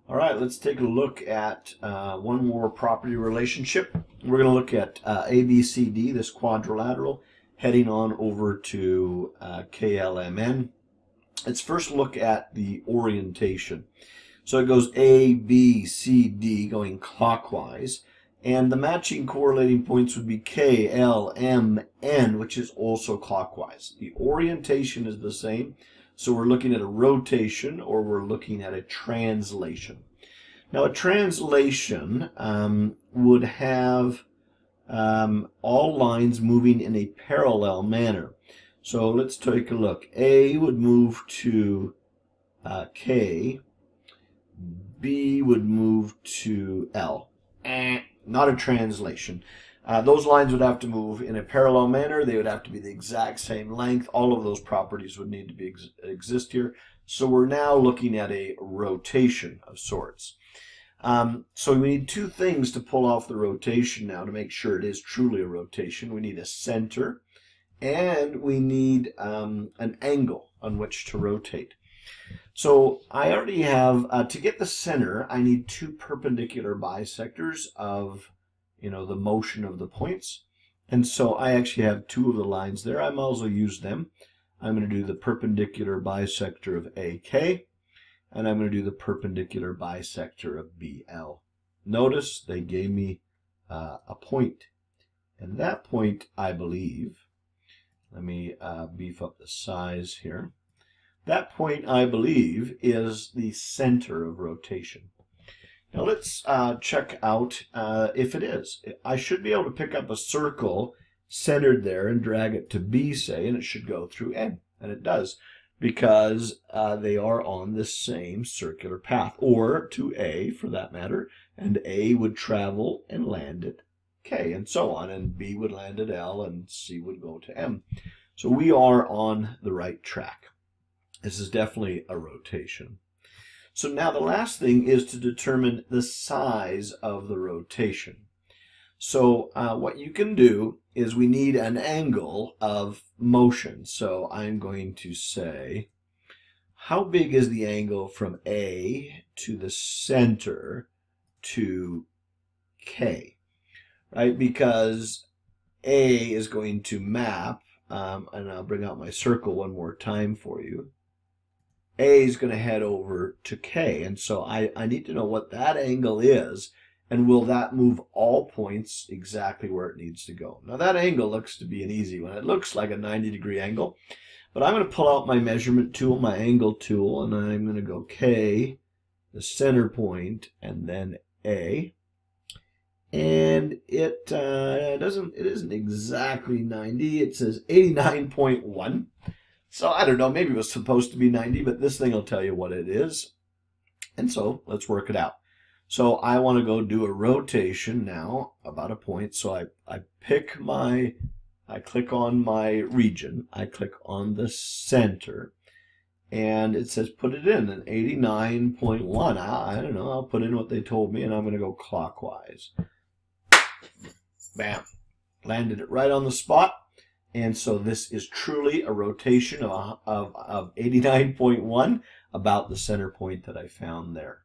All right, let's take a look at one more property relationship. We're going to look at ABCD, this quadrilateral, heading on over to KLMN. Let's first look at the orientation. So it goes A, B, C, D, going clockwise. And the matching correlating points would be K, L, M, N, which is also clockwise. The orientation is the same. So we're looking at a rotation or we're looking at a translation. Now a translation would have all lines moving in a parallel manner. So let's take a look. A would move to K. B would move to L. Not a translation. Those lines would have to move in a parallel manner. They would have to be the exact same length. All of those properties would need to exist here. So we're now looking at a rotation of sorts. So we need two things to pull off the rotation now to make sure it is truly a rotation. We need a center and we need an angle on which to rotate. So I already have, to get the center, I need two perpendicular bisectors of, the motion of the points. And so I actually have two of the lines there. I might as well use them. I'm going to do the perpendicular bisector of AK, and I'm going to do the perpendicular bisector of BL. Notice they gave me a point. And that point, I believe, let me beef up the size here. That point, I believe, is the center of rotation. Now let's check out if it is. I should be able to pick up a circle centered there and drag it to B, say, and it should go through N. And it does, because they are on the same circular path, or to A for that matter, and A would travel and land at K, and so on, and B would land at L, and C would go to M. So we are on the right track. This is definitely a rotation. So now the last thing is to determine the size of the rotation. So what you can do is we need an angle of motion. So I'm going to say, how big is the angle from A to the center to K? Right? Because A is going to map, and I'll bring out my circle one more time for you. A is going to head over to K, and so I need to know what that angle is, and will that move all points exactly where it needs to go. Now that angle looks to be an easy one. It looks like a 90-degree angle, but I'm going to pull out my measurement tool, my angle tool, and I'm going to go K, the center point, and then A. And it isn't exactly 90. It says 89.1. So I don't know, maybe it was supposed to be 90, but this thing will tell you what it is. And so let's work it out. So I want to go do a rotation now about a point. So I click on my region. I click on the center. And it says put it in an 89.1. I don't know, I'll put in what they told me, and I'm going to go clockwise. Bam. Landed it right on the spot. And so this is truly a rotation of 89.1, about the center point that I found there.